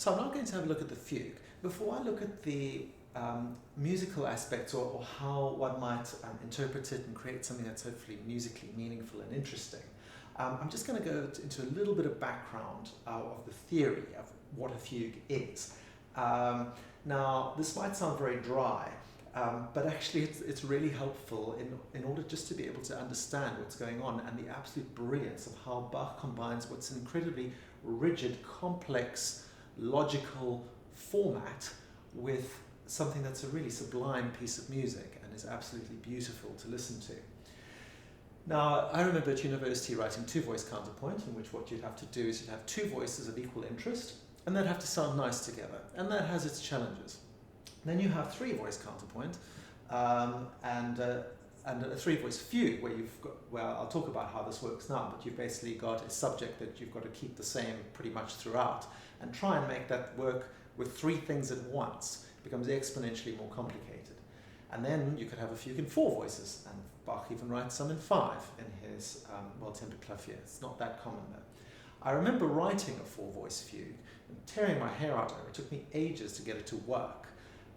So I'm now going to have a look at the fugue. Before I look at the musical aspects or how one might interpret it and create something that's hopefully musically meaningful and interesting, I'm just going to go into a little bit of background of the theory of what a fugue is. Now, this might sound very dry, but actually it's really helpful in order just to be able to understand what's going on and the absolute brilliance of how Bach combines what's an incredibly rigid, complex, logical format with something that's a really sublime piece of music and is absolutely beautiful to listen to. Now, I remember at university writing two-voice counterpoint, in which what you'd have to do is you'd have two voices of equal interest, and they'd have to sound nice together, and that has its challenges. Then you have three-voice counterpoint and a three-voice fugue, where you've got, well, I'll talk about how this works now, but you've basically got a subject that you've got to keep the same pretty much throughout, and try and make that work with three things at once. It becomes exponentially more complicated. And then you could have a fugue in four voices, and Bach even writes some in five in his well-tempered clavier. It's not that common though. I remember writing a four-voice fugue and tearing my hair out over it. It took me ages to get it to work.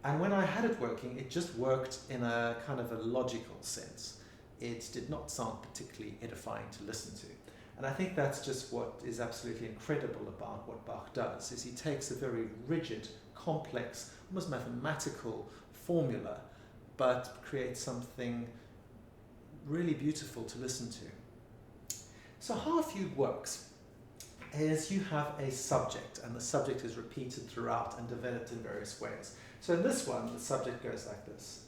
And when I had it working, it just worked in a kind of a logical sense. It did not sound particularly edifying to listen to. And I think that's just what is absolutely incredible about what Bach does, is he takes a very rigid, complex, almost mathematical formula, but creates something really beautiful to listen to. So how a fugue works is you have a subject, and the subject is repeated throughout and developed in various ways. So in this one, the subject goes like this.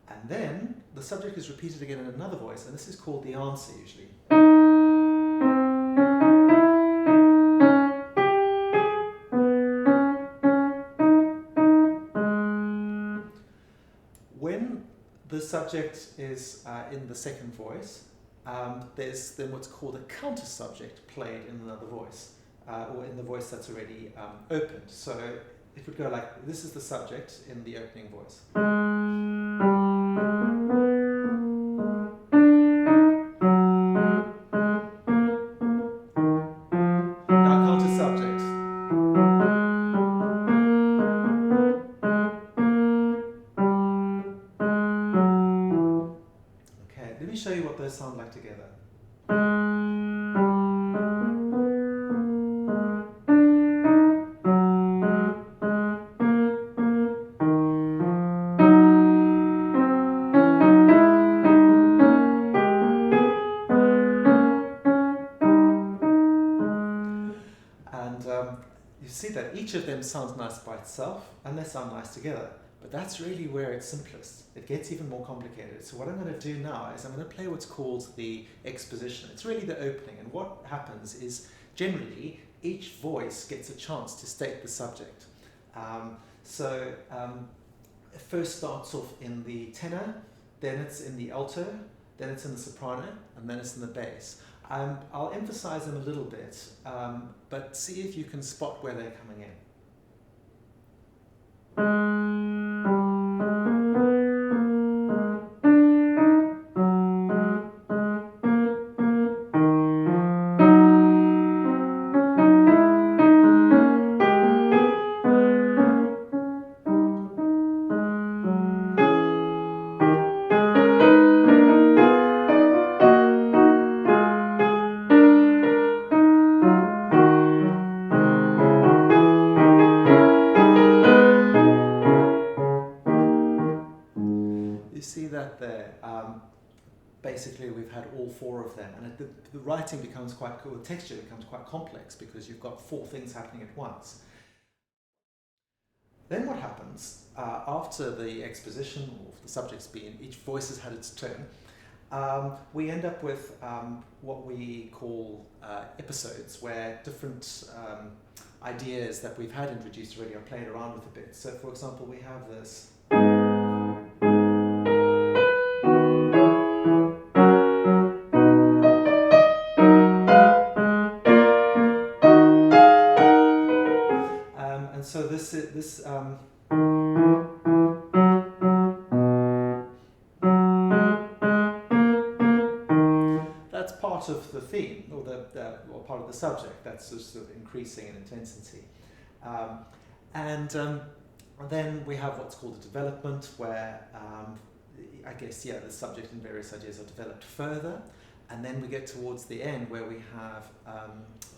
And then the subject is repeated again in another voice, and this is called the answer usually. When the subject is in the second voice, there's then what's called a counter subject played in another voice, or in the voice that's already opened. So it would go like, this is the subject in the opening voice. Now counter subject. Okay, let me show you what those sound like together. You see that each of them sounds nice by itself, and they sound nice together. But that's really where it's simplest. It gets even more complicated. So what I'm going to do now is I'm going to play what's called the exposition. It's really the opening, and what happens is generally each voice gets a chance to state the subject. It first starts off in the tenor, then it's in the alto, then it's in the soprano, and then it's in the bass. I'll emphasize them a little bit, but see if you can spot where they're coming in. See that there. Basically, we've had all four of them, and the writing becomes quite cool. The texture becomes quite complex because you've got four things happening at once. Then what happens after the exposition, or the subject's been, each voice has had its turn. We end up with what we call episodes, where different ideas that we've had introduced already are played around with a bit. So, for example, we have this. So this or part of the subject that's sort of increasing in intensity. Then we have what's called a development, where I guess, the subject and various ideas are developed further. And then we get towards the end where we have,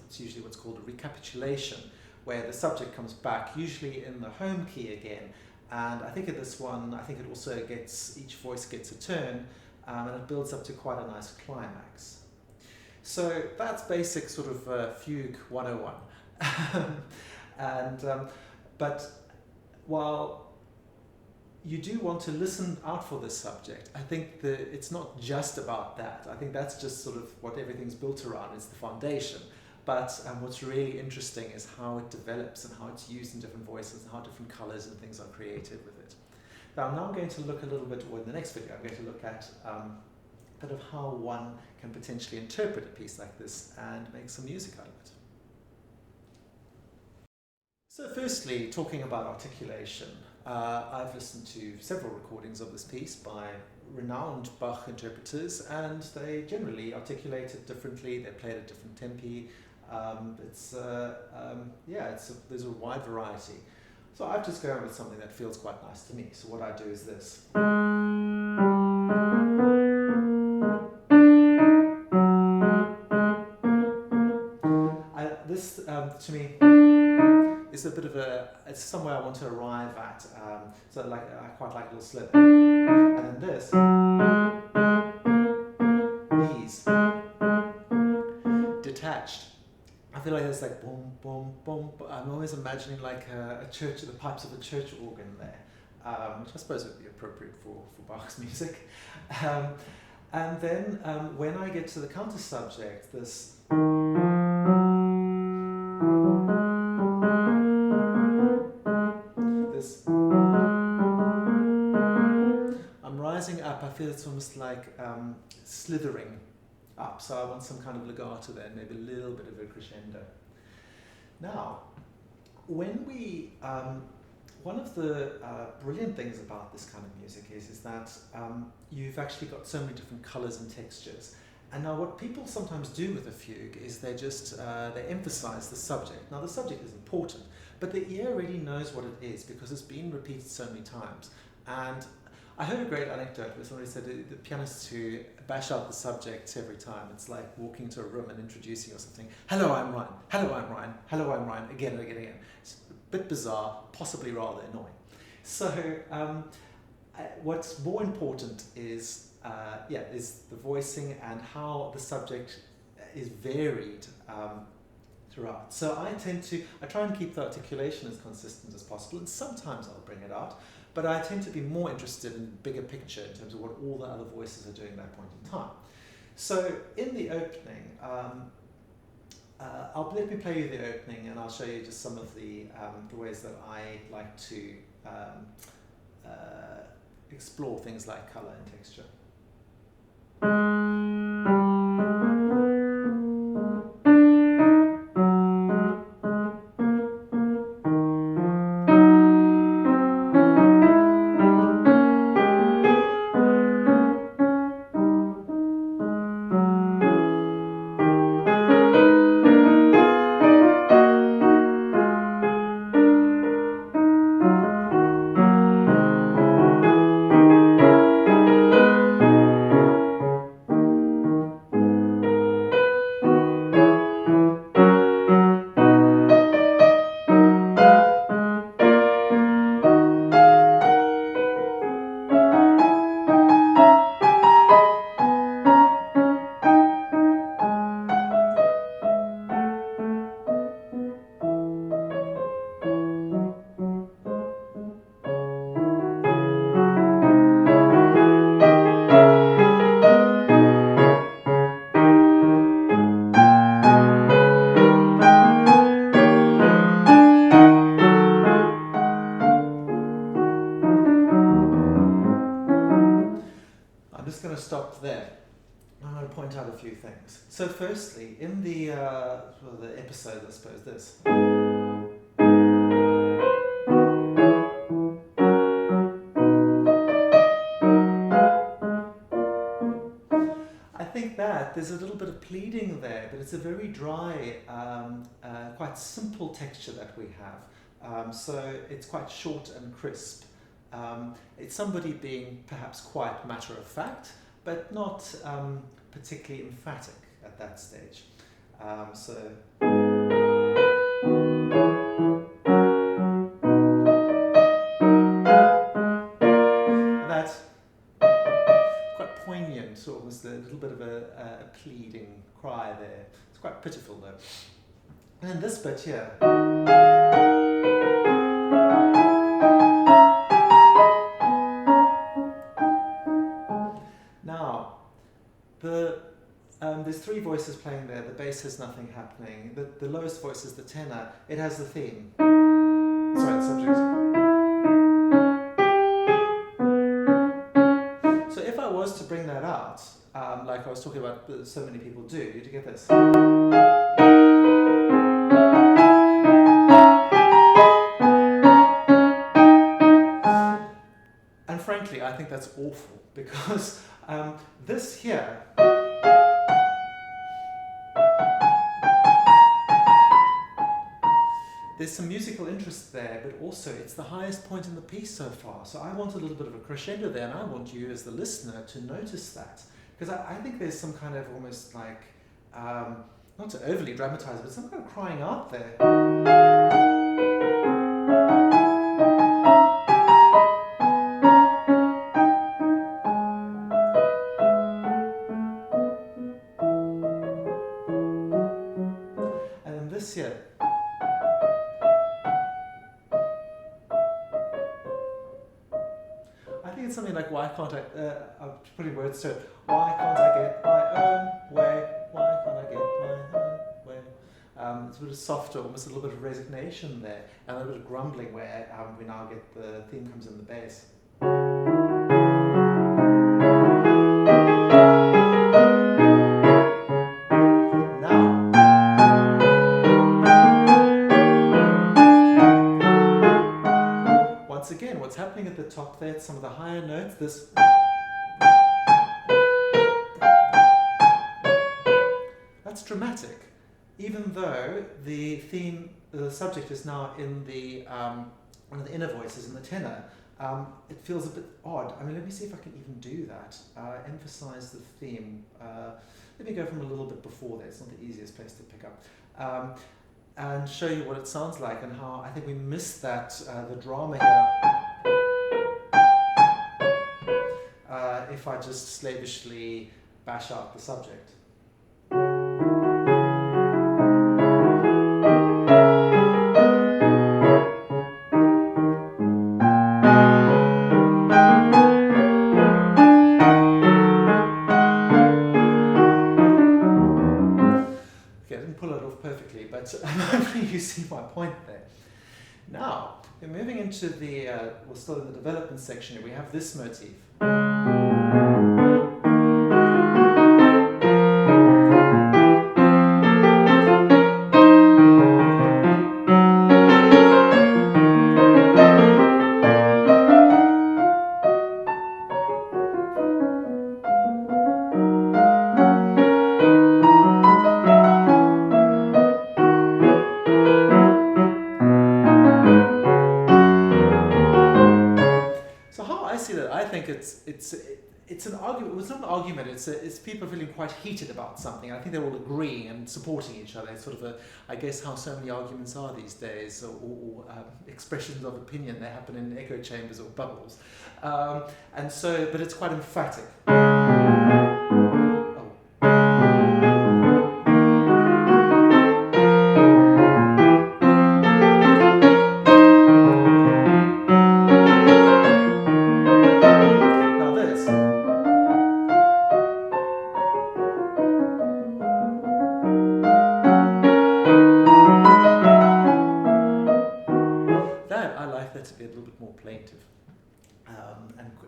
it's usually what's called a recapitulation, where the subject comes back, usually in the home key again. And I think at this one, I think it also gets, each voice gets a turn, and it builds up to quite a nice climax. So that's basic sort of fugue 101. But while you do want to listen out for this subject, I think it's not just about that. I think that's just sort of what everything's built around, is the foundation. But what's really interesting is how it develops and how it's used in different voices and how different colors and things are created with it. Now I'm going to look a little bit, or in the next video, I'm going to look at a bit of how one can potentially interpret a piece like this and make some music out of it. So firstly, talking about articulation, I've listened to several recordings of this piece by renowned Bach interpreters, and they generally articulate it differently, they play it at different tempi. There's a wide variety. So I've just gone with something that feels quite nice to me. So what I do is this. This to me is a bit of it's somewhere I want to arrive at. So like I quite like a little slip. And then this, these, detached. I feel like there's like boom, boom, boom. I'm always imagining like a church, the pipes of a church organ there, which I suppose would be appropriate for Bach's music. And then when I get to the counter subject, this. I'm rising up, I feel it's almost like slithering up, so I want some kind of legato there, maybe a little bit of a crescendo. Now, when we, one of the brilliant things about this kind of music is that you've actually got so many different colors and textures. And now what people sometimes do with a fugue is they just, they emphasize the subject. Now the subject is important, but the ear already knows what it is because it's been repeated so many times. And I heard a great anecdote where somebody said the pianists who bash out the subject every time, it's like walking into a room and introducing or something. Hello, I'm Ryan. Hello, I'm Ryan. Hello, I'm Ryan. Again and again and again. It's a bit bizarre, possibly rather annoying. So what's more important is the voicing and how the subject is varied throughout. So I try and keep the articulation as consistent as possible, and sometimes I'll bring it out, but I tend to be more interested in the bigger picture in terms of what all the other voices are doing at that point in time. So in the opening, let me play you the opening, and I'll show you just some of the ways that I like to explore things like color and texture. Point out a few things. So firstly, in the episode, I suppose this. I think that that, there's a little bit of pleading there, but it's a very dry, quite simple texture that we have. So it's quite short and crisp. It's somebody being perhaps quite matter of fact, but not particularly emphatic at that stage. And that's quite poignant, so almost a little bit of a pleading cry there. It's quite pitiful though. And this bit here. Now, there's three voices playing there. The bass has nothing happening. The lowest voice is the tenor. It has the theme. Sorry, the subject. So if I was to bring that out, like I was talking about, so many people do, to get this. And frankly, I think that's awful, because this here, there's some musical interest there, but also it's the highest point in the piece so far. So I want a little bit of a crescendo there, and I want you as the listener to notice that. Because I think there's some kind of almost like, not to overly dramatize, but some kind of crying out there. And then this here. It's something like, why can't I'm putting words to it, why can't I get my own way, why can't I get my own way? It's a bit of softer, almost a little bit of resignation there, and a little bit of grumbling where we now get the theme comes in the bass. Again, what's happening at the top there, some of the higher notes, this. That's dramatic, even though the theme, the subject is now in the one of the inner voices in the tenor. It feels a bit odd. I mean, let me see if I can even do that. Emphasize the theme. Let me go from a little bit before there. It's not the easiest place to pick up. And show you what it sounds like and how I think we missed that, the drama here. If I just slavishly bash out the subject. Hopefully you see my point there. Now, we're moving into the, we're still in the development section here. We have this motif. It's an argument. Well, it's not an argument. It's people feeling quite heated about something. I think they're all agreeing and supporting each other. It's sort of I guess how so many arguments are these days, or expressions of opinion. They happen in echo chambers or bubbles, and so. But it's quite emphatic.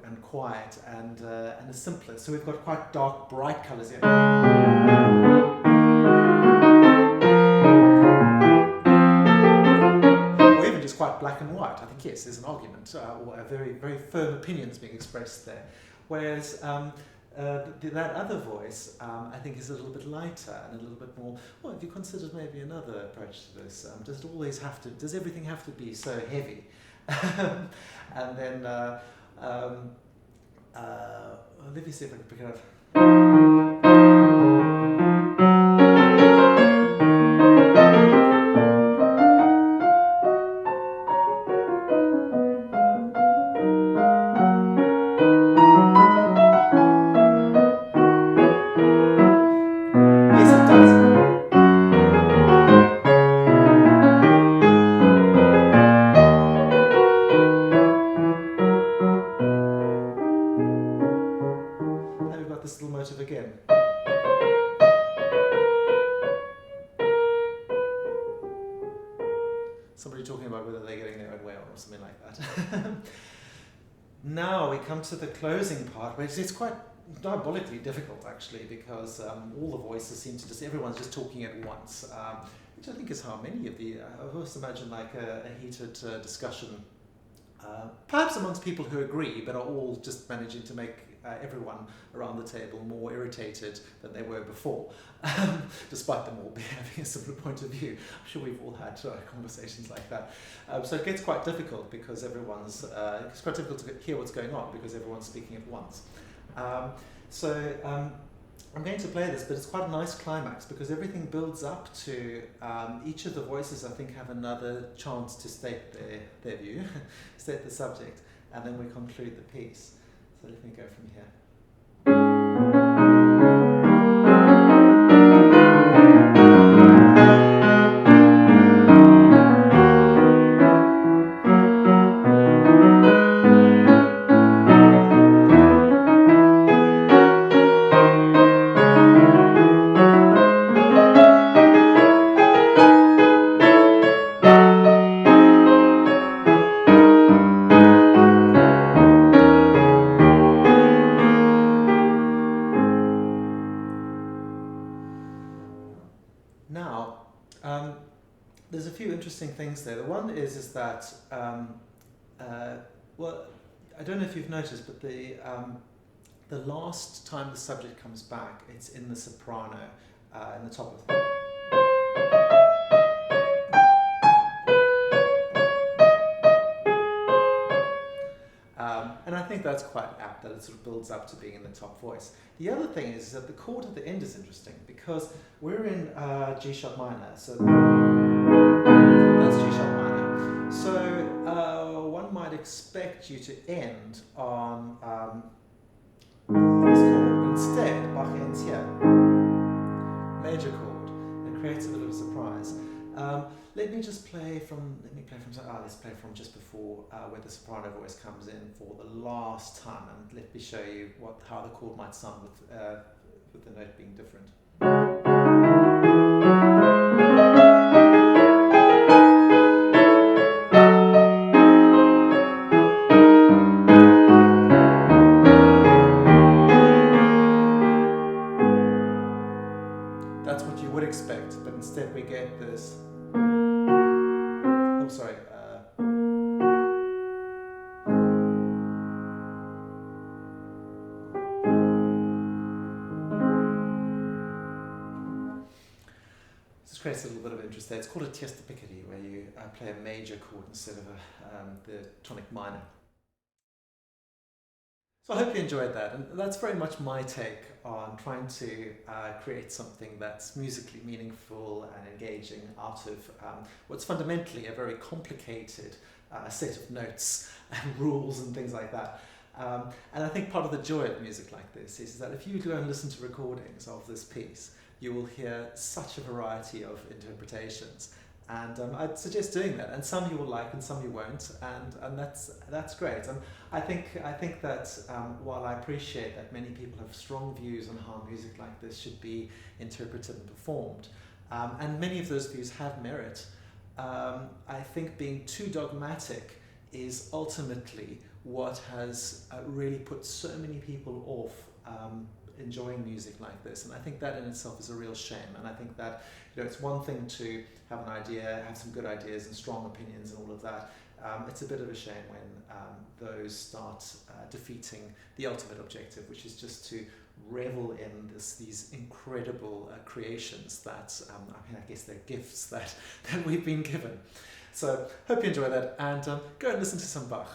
And quiet and simpler. So we've got quite dark, bright colours here. Or even just quite black and white. I think, yes, there's an argument, or a very, very firm opinions being expressed there. Whereas that other voice, I think, is a little bit lighter and a little bit more. Well, have you considered maybe another approach to this? Does it always have to? Does everything have to be so heavy? And then let me see if I can pick it up. This little motive again. Somebody talking about whether they're getting their own way on or something like that. Now we come to the closing part, which is quite diabolically difficult actually, because all the voices seem to everyone's just talking at once, which I think is how many of the, I always imagine like a heated discussion, perhaps amongst people who agree, but are all just managing to make everyone around the table more irritated than they were before, despite them all having a similar point of view. I'm sure we've all had conversations like that. So it gets quite difficult because it's quite difficult to hear what's going on because everyone's speaking at once. I'm going to play this, but it's quite a nice climax because everything builds up to each of the voices, I think, have another chance to state their view, state the subject, and then we conclude the piece. So let me go from here. Now, there's a few interesting things there. The one is that, well, I don't know if you've noticed, but the last time the subject comes back, it's in the soprano, in the top of the... And I think that's quite apt, that it sort of builds up to being in the top voice. The other thing is that the chord at the end is interesting because we're in G sharp minor, so that's G sharp minor. So one might expect you to end on this chord. Instead, Bach ends here, major chord, and creates a bit of a surprise. Let's play from just before where the soprano voice comes in for the last time, and let me show you how the chord might sound with the note being different. That's what you would expect, but instead we get this. Oh, sorry. This creates a little bit of interest there. It's called a tierce de piquerie, where you play a major chord instead of the tonic minor. So I hope you enjoyed that, and that's very much my take on trying to create something that's musically meaningful and engaging out of what's fundamentally a very complicated set of notes and rules and things like that. And I think part of the joy of music like this is that if you go and listen to recordings of this piece, you will hear such a variety of interpretations. And I'd suggest doing that, and some you will like and some you won't, and that's great. And I think that while I appreciate that many people have strong views on how music like this should be interpreted and performed, and many of those views have merit, I think being too dogmatic is ultimately what has really put so many people off enjoying music like this, and I think that in itself is a real shame. And I think that it's one thing to have an idea, have some good ideas and strong opinions and all of that, it's a bit of a shame when those start defeating the ultimate objective, which is just to revel in these incredible creations that, I guess they're gifts that we've been given. So hope you enjoy that, and go and listen to some Bach.